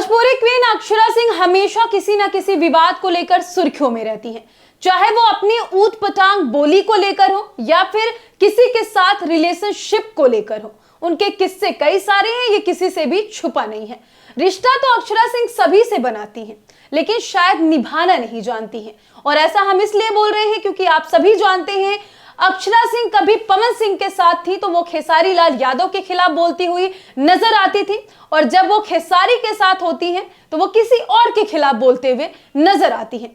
Bhojpuri queen Akshara Singh हमेशा किसी न किसी विवाद को लेकर सुर्खियों में रहती हैं, चाहे वो अपनी ऊट पटांग बोली को लेकर हो या फिर किसी के साथ रिलेशनशिप को लेकर हो। उनके किस्से कई सारे हैं, ये किसी से भी छुपा नहीं है। रिश्ता तो अक्षरा सिंह सभी से बनाती हैं, लेकिन शायद निभाना नहीं जानती हैं। और ऐसा हम इसलिए बोल रहे हैं क्योंकि आप सभी जानते हैं अक्षरा सिंह कभी पवन सिंह के साथ थी तो वो खेसारी लाल यादव के खिलाफ बोलती हुई नजर आती थी, और जब वो खेसारी के साथ होती हैं तो वो किसी और के खिलाफ बोलते हुए नजर आती हैं।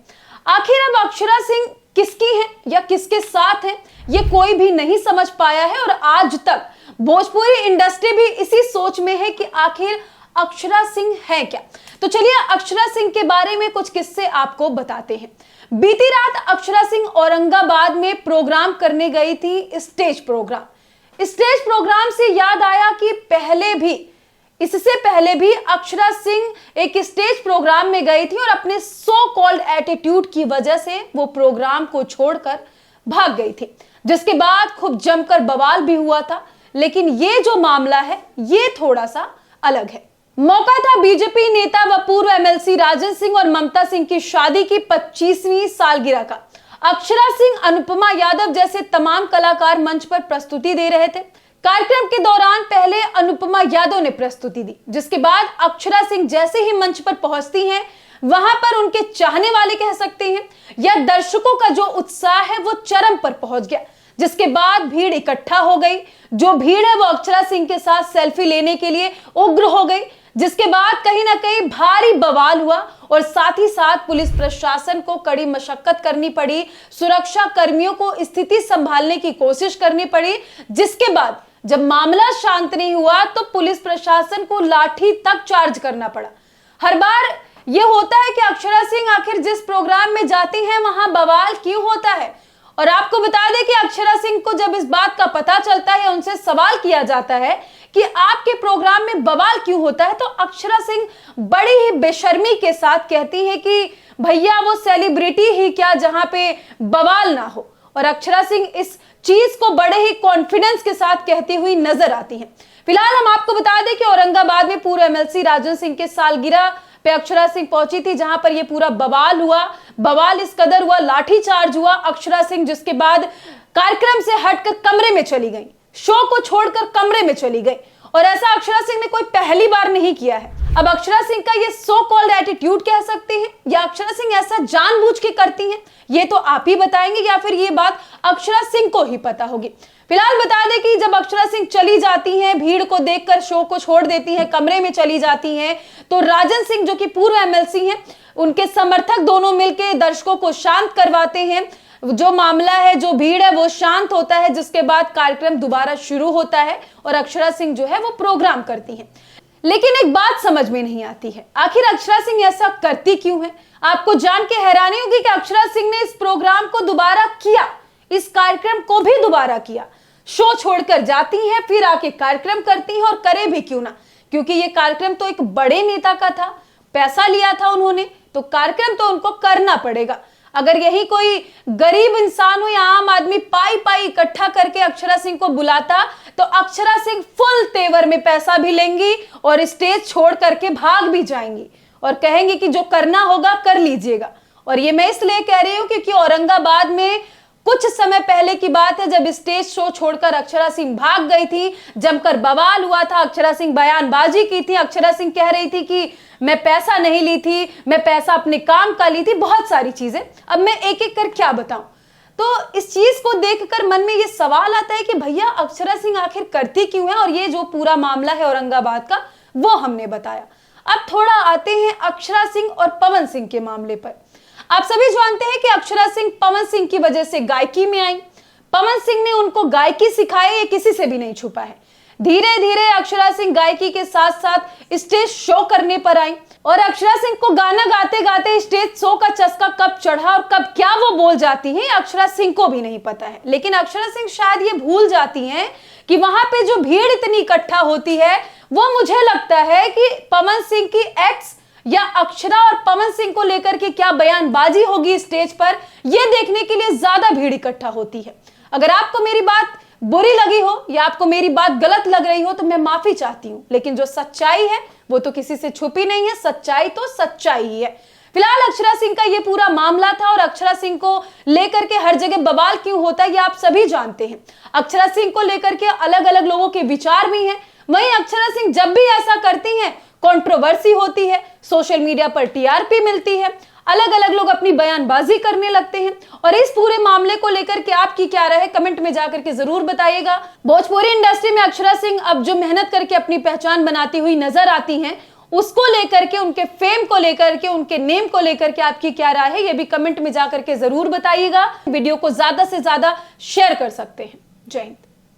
आखिर अब अक्षरा सिंह किसकी है या किसके साथ है, ये कोई भी नहीं समझ पाया है। और आज तक भोजपुरी इंडस्ट्री भी इसी सोच में है कि आखिर अक्षरा सिंह है क्या। तो चलिए अक्षरा सिंह के बारे में कुछ किस्से आपको बताते हैं। बीती रात अक्षरा सिंह औरंगाबाद में प्रोग्राम करने गई थी, स्टेज प्रोग्राम से याद आया कि इससे पहले भी अक्षरा सिंह एक स्टेज प्रोग्राम में गई थी और अपने सो कॉल्ड एटीट्यूड की वजह से वो प्रोग्राम को छोड़कर भाग गई थी, जिसके बाद खूब जमकर बवाल भी हुआ था। लेकिन ये जो मामला है ये थोड़ा सा अलग है। मौका था बीजेपी नेता व पूर्व एमएलसी राजन सिंह और ममता सिंह की शादी की 25वीं सालगिरह का। अक्षरा सिंह, अनुपमा यादव जैसे तमाम कलाकार मंच पर प्रस्तुति दे रहे थे। कार्यक्रम के दौरान पहले अनुपमा यादव ने प्रस्तुति दी, जिसके बाद अक्षरा सिंह जैसे ही मंच पर पहुंचती हैं, वहां पर उनके चाहने वाले कह सकते हैं या दर्शकों का जो उत्साह है वो चरम पर पहुंच गया, जिसके बाद भीड़ इकट्ठा हो गई। जो भीड़ है वो अक्षरा सिंह के साथ सेल्फी लेने के लिए उग्र हो गई, जिसके बाद कहीं ना कहीं भारी बवाल हुआ और साथ ही साथ पुलिस प्रशासन को कड़ी मशक्कत करनी पड़ी, सुरक्षा कर्मियों को स्थिति संभालने की कोशिश करनी पड़ी। जिसके बाद जब मामला शांत नहीं हुआ तो पुलिस प्रशासन को लाठी तक चार्ज करना पड़ा। हर बार यह होता है कि अक्षरा सिंह आखिर जिस प्रोग्राम में जाती हैं वहां बवाल क्यों होता है। और आपको बता दें कि अक्षरा सिंह को जब इस बात का पता चलता है, उनसे सवाल किया जाता है कि आपके प्रोग्राम में बवाल क्यों होता है, तो अक्षरा सिंह बड़ी ही बेशर्मी के साथ कहती है कि भैया वो सेलिब्रिटी ही क्या जहां पे बवाल ना हो। और अक्षरा सिंह इस चीज को बड़े ही कॉन्फिडेंस के साथ कहती हुई नजर आती हैं। फिलहाल हम आपको बता दें कि औरंगाबाद में पूर्व एमएलसी राजन सिंह के सालगिरह पे अक्षरा सिंह पहुंची थी, जहां पर यह पूरा बवाल हुआ। बवाल इस कदर हुआ, लाठीचार्ज हुआ। अक्षरा सिंह जिसके बाद कार्यक्रम से हटकर कमरे में चली गई, शो को छोड़कर कमरे में चली गई। और ऐसा अक्षरा सिंह ने कोई पहली बार नहीं किया है। अब अक्षरा सिंह का ये सो कॉल्ड एटीट्यूड कह सकते हैं या अक्षरा सिंह ऐसा जानबूझ के करती हैं, ये तो आप ही बताएंगे या फिर ये बात अक्षरा सिंह को ही पता होगी। फिलहाल बता दें कि जब अक्षरा सिंह चली जाती हैं, भीड़ को देखकर शो को छोड़ देती हैं, कमरे में चली जाती हैं, तो राजन सिंह जो कि पूर्व एमएलसी हैं, उनके समर्थक दोनों मिलकर दर्शकों को शांत करवाते हैं। जो मामला है, जो भीड़ है वो शांत होता है, जिसके बाद कार्यक्रम दोबारा शुरू होता है और अक्षरा सिंह जो है वो प्रोग्राम करती हैं। लेकिन एक बात समझ में नहीं आती है, आखिर अक्षरा सिंह ऐसा करती क्यों है। आपको जान के हैरानी होगी कि अक्षरा सिंह ने इस प्रोग्राम को दोबारा किया, इस कार्यक्रम को भी दोबारा किया। शो छोड़कर जाती हैं, फिर आके कार्यक्रम करती हैं, और करे भी क्यों ना, क्योंकि ये कार्यक्रम तो एक बड़े नेता का था, पैसा लिया था उन्होंने, तो कार्यक्रम तो उनको करना पड़ेगा। अगर यही कोई गरीब इंसान हो या आम आदमी पाई पाई इकट्ठा करके अक्षरा सिंह को बुलाता, तो अक्षरा सिंह फुल तेवर में पैसा भी लेंगी और स्टेज छोड़ करके भाग भी जाएंगी और कहेंगी कि जो करना होगा कर लीजिएगा। और ये मैं इसलिए कह रही हूं क्योंकि औरंगाबाद में कुछ समय पहले की बात है, जब स्टेज शो छोड़कर अक्षरा सिंह भाग गई थी, जमकर बवाल हुआ था। अक्षरा सिंह बयानबाजी की थी, अक्षरा सिंह कह रही थी कि मैं पैसा नहीं ली थी, मैं पैसा अपने काम का ली थी, बहुत सारी चीजें। अब मैं एक एक कर क्या बताऊं। तो इस चीज को देखकर मन में ये सवाल आता है कि भैया अक्षरा सिंह आखिर करती क्यों है। और ये जो पूरा मामला है औरंगाबाद का, वो हमने बताया। अब थोड़ा आते हैं अक्षरा सिंह और पवन सिंह के मामले पर। आप सभी जानते हैं कि अक्षरा सिंह पवन सिंह की वजह से गायकी में आई। पवन सिंह ने उनको गायकी सिखाई, ये किसी से भी नहीं छुपा है। धीरे धीरे अक्षरा सिंह गायकी के साथ साथ स्टेज शो करने पर आई, और अक्षरा सिंह को गाना गाते गाते स्टेज शो का चस्का कब चढ़ा और कब क्या वो बोल जाती हैं, अक्षरा सिंह को भी नहीं पता है। लेकिन अक्षरा सिंह शायद ये भूल जाती हैं कि वहां पे जो भीड़ इतनी इकट्ठा होती है, वो मुझे लगता है कि पवन सिंह की एक्स या अक्षरा और पवन सिंह को लेकर के क्या बयानबाजी होगी स्टेज पर, यह देखने के लिए ज्यादा भीड़ इकट्ठा होती है। अगर आपको मेरी बात बुरी लगी हो या आपको मेरी बात गलत लग रही हो तो मैं माफी चाहती हूं, लेकिन जो सच्चाई है वो तो किसी से छुपी नहीं है। सच्चाई तो सच्चाई ही है। फिलहाल अक्षरा सिंह का ये पूरा मामला था और अक्षरा सिंह को लेकर के हर जगह बवाल क्यों होता है ये आप सभी जानते हैं। अक्षरा सिंह को लेकर के अलग अलग लोगों के विचार भी हैं। वहीं अक्षरा सिंह जब भी ऐसा करती हैं कंट्रोवर्सी होती है, सोशल मीडिया पर टीआरपी मिलती है, अलग अलग लोग अपनी बयानबाजी करने लगते हैं। और इस पूरे मामले को लेकर के आपकी क्या राय है कमेंट में जाकर के जरूर बताइएगा। भोजपुरी इंडस्ट्री में अक्षरा सिंह अब जो मेहनत करके अपनी पहचान बनाती हुई नजर आती हैं, उसको लेकर के, उनके फेम को लेकर के, उनके नेम को लेकर के आपकी क्या राय है ये भी कमेंट में जाकर के जरूर बताइएगा। वीडियो को ज्यादा से ज्यादा शेयर कर सकते हैं। जय हिंद।